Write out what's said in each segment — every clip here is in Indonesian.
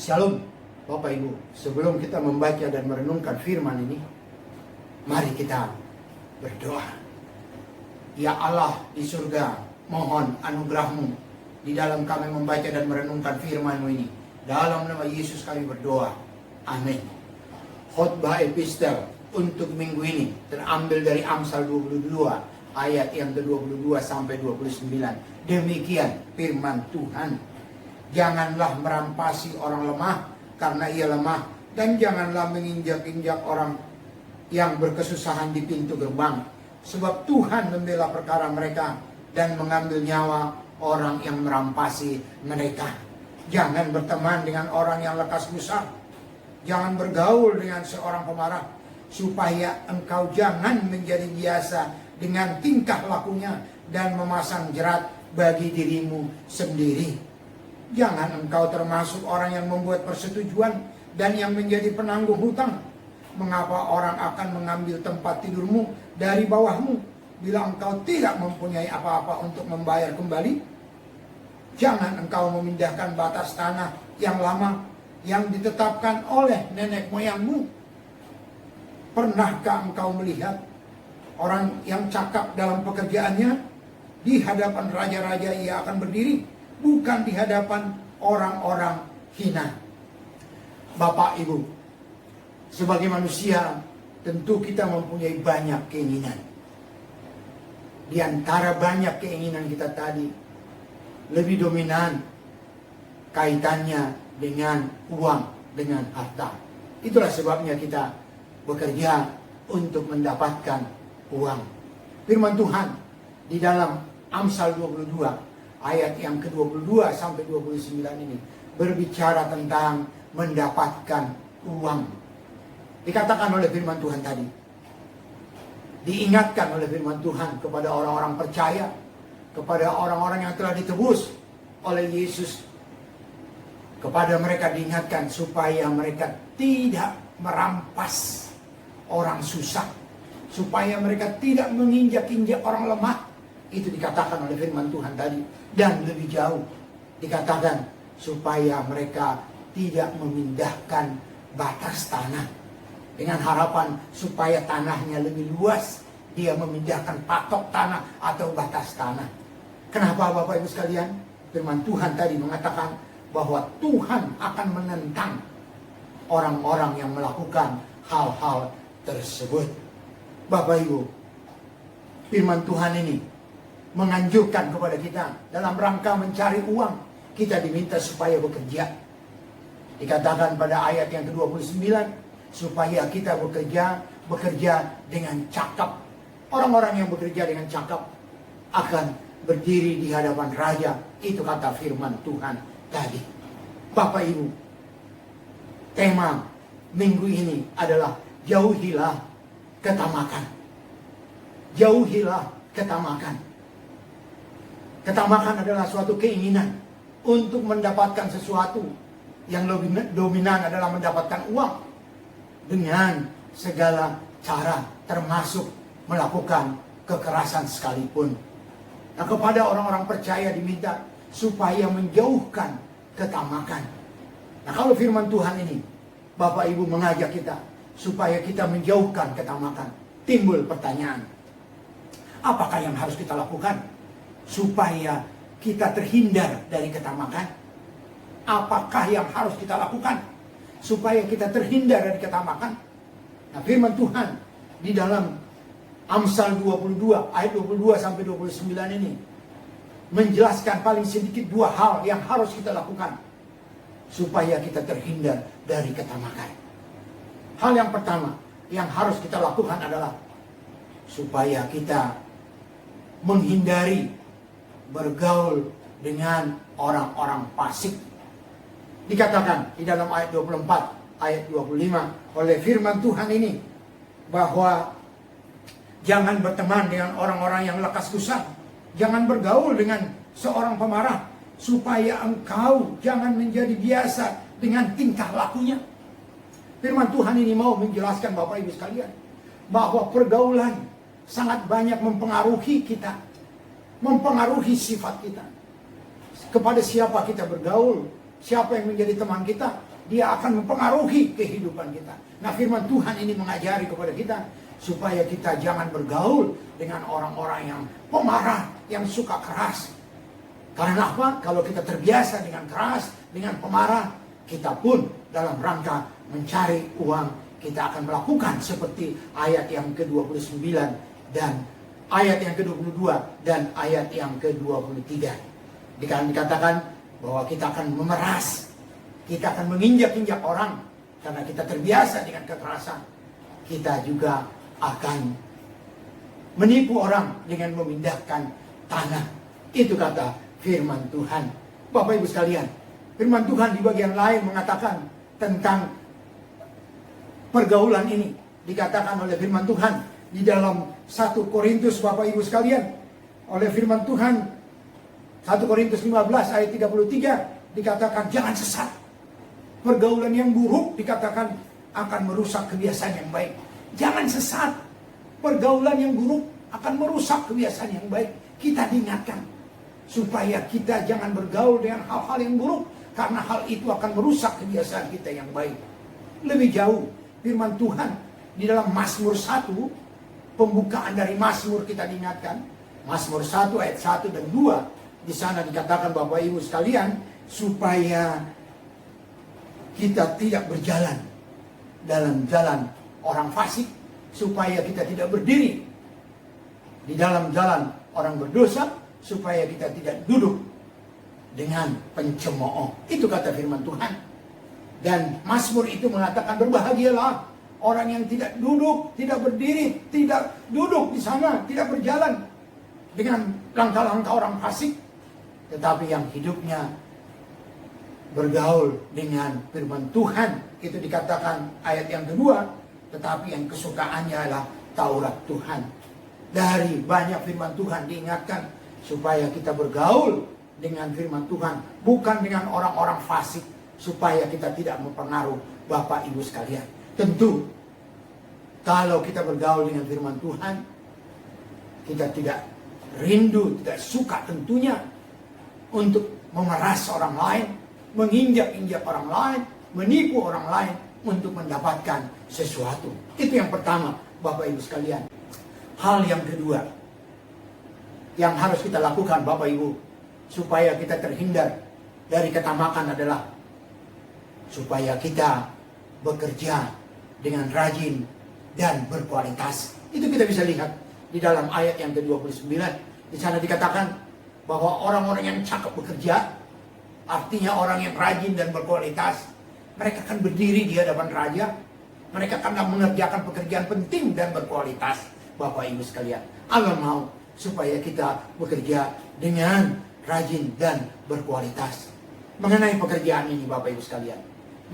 Shalom Bapak Ibu, sebelum kita membaca dan merenungkan firman ini, mari kita berdoa. Ya Allah di surga, mohon anugerah-Mu di dalam kami membaca dan merenungkan firman-Mu ini. Dalam nama Yesus kami berdoa, amin. Khotbah epistel untuk minggu ini terambil dari Amsal 22 ayat yang ke-22 sampai 29. Demikian firman Tuhan. Janganlah merampasi orang lemah karena ia lemah, dan janganlah menginjak-injak orang yang berkesusahan di pintu gerbang, sebab Tuhan membela perkara mereka dan mengambil nyawa orang yang merampasi mereka. Jangan berteman dengan orang yang lekas gusar, jangan bergaul dengan seorang pemarah, supaya engkau jangan menjadi biasa dengan tingkah lakunya dan memasang jerat bagi dirimu sendiri. Jangan engkau termasuk orang yang membuat persetujuan dan yang menjadi penangguh hutang. Mengapa orang akan mengambil tempat tidurmu dari bawahmu bila engkau tidak mempunyai apa-apa untuk membayar kembali? Jangan engkau memindahkan batas tanah yang lama yang ditetapkan oleh nenek moyangmu. Pernahkah engkau melihat orang yang cakap dalam pekerjaannya? Di hadapan raja-raja ia akan berdiri, bukan di hadapan orang-orang hina. Bapak Ibu, sebagai manusia tentu kita mempunyai banyak keinginan. Di antara banyak keinginan kita tadi, lebih dominan kaitannya dengan uang, dengan harta. Itulah sebabnya kita bekerja untuk mendapatkan uang. Firman Tuhan di dalam Amsal 22 ayat yang ke-22 sampai 29 ini berbicara tentang mendapatkan uang. Dikatakan oleh firman Tuhan tadi, diingatkan oleh firman Tuhan kepada orang-orang percaya, kepada orang-orang yang telah ditebus oleh Yesus. Kepada mereka diingatkan supaya mereka tidak merampas orang susah, supaya mereka tidak menginjak-injak orang lemah. Itu dikatakan oleh firman Tuhan tadi. Dan lebih jauh dikatakan supaya mereka tidak memindahkan batas tanah, dengan harapan supaya tanahnya lebih luas, dia memindahkan patok tanah atau batas tanah. Kenapa Bapak Ibu sekalian? Firman Tuhan tadi mengatakan bahwa Tuhan akan menentang orang-orang yang melakukan hal-hal tersebut. Bapak Ibu, firman Tuhan ini menganjurkan kepada kita dalam rangka mencari uang. Kita diminta supaya bekerja. Dikatakan pada ayat yang ke-29, supaya kita bekerja dengan cakap. Orang-orang yang bekerja dengan cakap akan berdiri di hadapan raja. Itu kata firman Tuhan tadi. Bapak Ibu, tema minggu ini adalah jauhilah ketamakan. Jauhilah ketamakan. Ketamakan adalah suatu keinginan untuk mendapatkan sesuatu. Yang lebih dominan adalah mendapatkan uang dengan segala cara, termasuk melakukan kekerasan sekalipun. Nah, kepada orang-orang percaya diminta supaya menjauhkan ketamakan. Nah, kalau firman Tuhan ini, Bapak Ibu mengajak kita supaya kita menjauhkan ketamakan. Timbul pertanyaan, apakah yang harus kita lakukan supaya kita terhindar dari ketamakan? Apakah yang harus kita lakukan supaya kita terhindar dari ketamakan? Nah, firman Tuhan di dalam Amsal 22 ayat 22 sampai 29 ini menjelaskan paling sedikit dua hal yang harus kita lakukan supaya kita terhindar dari ketamakan. Hal yang pertama yang harus kita lakukan adalah supaya kita menghindari bergaul dengan orang-orang fasik. Dikatakan di dalam ayat 24, ayat 25 oleh firman Tuhan ini bahwa jangan berteman dengan orang-orang yang lekas gusar, jangan bergaul dengan seorang pemarah, supaya engkau jangan menjadi biasa dengan tingkah lakunya. Firman Tuhan ini mau menjelaskan Bapak Ibu sekalian bahwa pergaulan sangat banyak mempengaruhi kita, mempengaruhi sifat kita. Kepada siapa kita bergaul, siapa yang menjadi teman kita, dia akan mempengaruhi kehidupan kita. Nah, firman Tuhan ini mengajari kepada kita supaya kita jangan bergaul dengan orang-orang yang pemarah, yang suka keras. Karena apa? Kalau kita terbiasa dengan keras, dengan pemarah, kita pun dalam rangka mencari uang, kita akan melakukan seperti ayat yang ke-29 dan ayat yang ke-22 dan ayat yang ke-23. Dikatakan bahwa kita akan memeras, kita akan menginjak-injak orang karena kita terbiasa dengan kekerasan. Kita juga akan menipu orang dengan memindahkan tanah. Itu kata firman Tuhan. Bapak Ibu sekalian, firman Tuhan di bagian lain mengatakan tentang pergaulan ini. Dikatakan oleh firman Tuhan di dalam 1 Korintus, Bapak Ibu sekalian, oleh firman Tuhan 1 Korintus 15 ayat 33 dikatakan jangan sesat. Pergaulan yang buruk dikatakan akan merusak kebiasaan yang baik. Jangan sesat. Pergaulan yang buruk akan merusak kebiasaan yang baik. Kita diingatkan supaya kita jangan bergaul dengan hal-hal yang buruk, karena hal itu akan merusak kebiasaan kita yang baik. Lebih jauh, firman Tuhan di dalam Mazmur 1, pembukaan dari Mazmur kita diingatkan, Mazmur 1 ayat 1 dan 2, di sana dikatakan Bapak Ibu sekalian, supaya kita tidak berjalan dalam jalan orang fasik, supaya kita tidak berdiri di dalam jalan orang berdosa, supaya kita tidak duduk dengan pencemooh. Itu kata firman Tuhan. Dan Mazmur itu mengatakan berbahagialah orang yang tidak duduk, tidak berdiri, tidak duduk di sana, tidak berjalan dengan langkah-langkah orang fasik, tetapi yang hidupnya bergaul dengan firman Tuhan. Itu dikatakan ayat yang kedua, tetapi yang kesukaannya adalah Taurat Tuhan. Dari banyak firman Tuhan diingatkan supaya kita bergaul dengan firman Tuhan, bukan dengan orang-orang fasik, supaya kita tidak mempengaruhi Bapak Ibu sekalian. Tentu kalau kita bergaul dengan firman Tuhan, kita tidak rindu, tidak suka tentunya untuk memeras orang lain, menginjak-injak orang lain, menipu orang lain untuk mendapatkan sesuatu. Itu yang pertama, Bapak Ibu sekalian. Hal yang kedua yang harus kita lakukan, Bapak Ibu, supaya kita terhindar dari ketamakan adalah supaya kita bekerja dengan rajin dan berkualitas. Itu kita bisa lihat di dalam ayat yang ke-29. Di sana dikatakan bahwa orang-orang yang cakap bekerja, artinya orang yang rajin dan berkualitas, mereka akan berdiri di hadapan raja. Mereka akan mengerjakan pekerjaan penting dan berkualitas. Bapak Ibu sekalian, Allah mau supaya kita bekerja dengan rajin dan berkualitas. Mengenai pekerjaan ini, Bapak Ibu sekalian,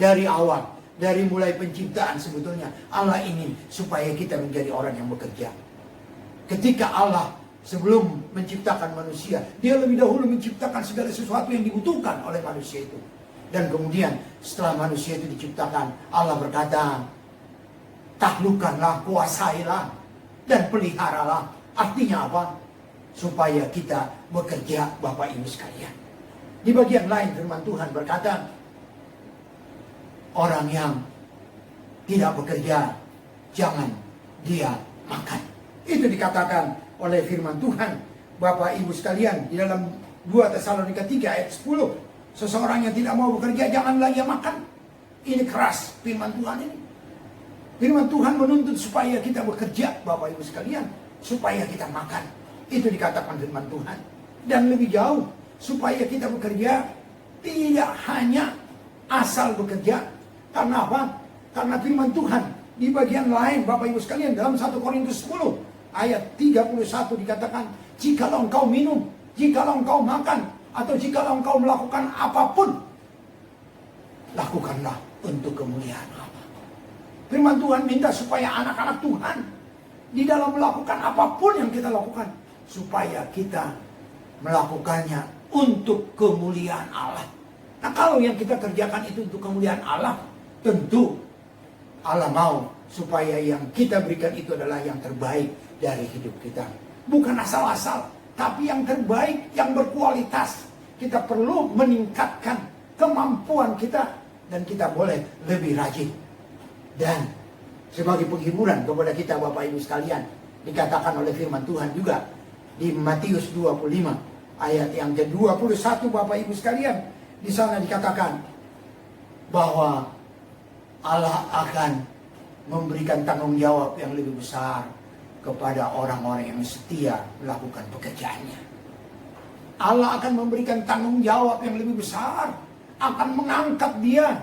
dari awal, dari mulai penciptaan sebetulnya Allah ingin supaya kita menjadi orang yang bekerja. Ketika Allah sebelum menciptakan manusia, Dia lebih dahulu menciptakan segala sesuatu yang dibutuhkan oleh manusia itu. Dan kemudian setelah manusia itu diciptakan, Allah berkata, taklukkanlah, kuasailah, dan peliharalah. Artinya apa? Supaya kita bekerja, Bapak Ibu sekalian. Di bagian lain firman Tuhan berkata, orang yang tidak bekerja, jangan dia makan. Itu dikatakan oleh firman Tuhan, Bapak Ibu sekalian, di dalam 2 Tesalonika 3 ayat 10. Seseorang yang tidak mau bekerja, janganlah ia makan. Ini keras firman Tuhan ini. Firman Tuhan menuntut supaya kita bekerja, Bapak Ibu sekalian, supaya kita makan. Itu dikatakan firman Tuhan. Dan lebih jauh, supaya kita bekerja tidak hanya asal bekerja. Karena apa? Karena firman Tuhan di bagian lain, Bapak Ibu sekalian, dalam 1 Korintus 10 ayat 31 dikatakan, jikalau engkau minum, jikalau engkau makan, atau jikalau engkau melakukan apapun, lakukanlah untuk kemuliaan Allah. Firman Tuhan minta supaya anak-anak Tuhan di dalam melakukan apapun yang kita lakukan, supaya kita melakukannya untuk kemuliaan Allah. Nah, kalau yang kita kerjakan itu untuk kemuliaan Allah, tentu Allah mau supaya yang kita berikan itu adalah yang terbaik dari hidup kita. Bukan asal-asal, tapi yang terbaik, yang berkualitas. Kita perlu meningkatkan kemampuan kita dan kita boleh lebih rajin. Dan sebagai penghiburan kepada kita Bapak Ibu sekalian, dikatakan oleh firman Tuhan juga di Matius 25 ayat yang ke-21 Bapak Ibu sekalian. Di sana dikatakan bahwa Allah akan memberikan tanggung jawab yang lebih besar kepada orang-orang yang setia melakukan pekerjaannya. Allah akan memberikan tanggung jawab yang lebih besar, akan mengangkat dia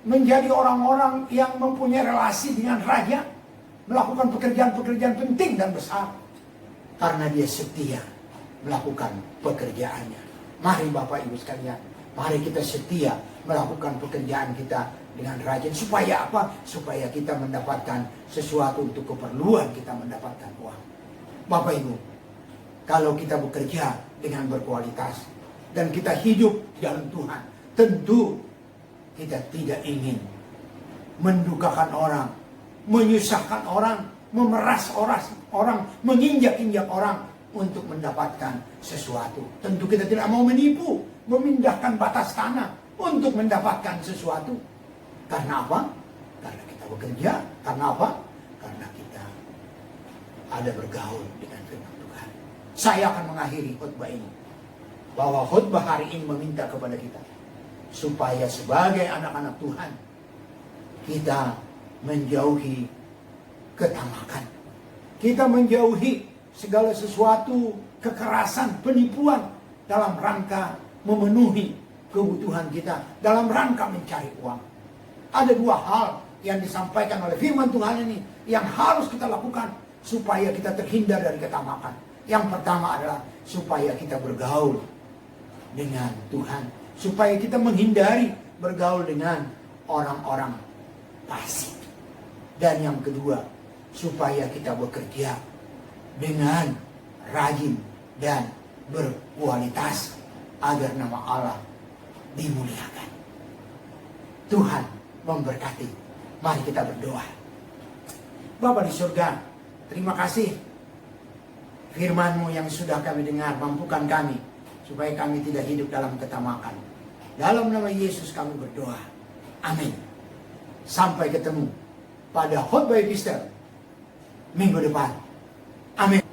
menjadi orang-orang yang mempunyai relasi dengan raja, melakukan pekerjaan-pekerjaan penting dan besar karena dia setia melakukan pekerjaannya. Mari Bapak Ibu sekalian, mari kita setia melakukan pekerjaan kita dengan rajin. Supaya apa? Supaya kita mendapatkan sesuatu untuk keperluan kita mendapatkan uang. Bapak Ibu, kalau kita bekerja dengan berkualitas dan kita hidup dalam Tuhan, tentu kita tidak ingin mendukakan orang, menyusahkan orang, memeras orang, menginjak-injak orang untuk mendapatkan sesuatu. Tentu kita tidak mau menipu, memindahkan batas tanah untuk mendapatkan sesuatu. Karena apa? Karena kita bekerja. Karena apa? Karena kita ada bergaul dengan firman Tuhan. Saya akan mengakhiri khotbah ini, bahwa khotbah hari ini meminta kepada kita supaya sebagai anak-anak Tuhan kita menjauhi ketamakan. Kita menjauhi segala sesuatu kekerasan, penipuan dalam rangka memenuhi kebutuhan kita, dalam rangka mencari uang. Ada dua hal yang disampaikan oleh firman Tuhan ini yang harus kita lakukan supaya kita terhindar dari ketamakan. Yang pertama adalah supaya kita bergaul dengan Tuhan, supaya kita menghindari bergaul dengan orang-orang fasik. Dan yang kedua, supaya kita bekerja dengan rajin dan berkualitas agar nama Allah dimuliakan. Tuhan memberkati. Mari kita berdoa. Bapa di surga, terima kasih firman-Mu yang sudah kami dengar. Mampukan kami supaya kami tidak hidup dalam ketamakan. Dalam nama Yesus kami berdoa. Amin. Sampai ketemu pada khotbah epistel minggu depan. Amin.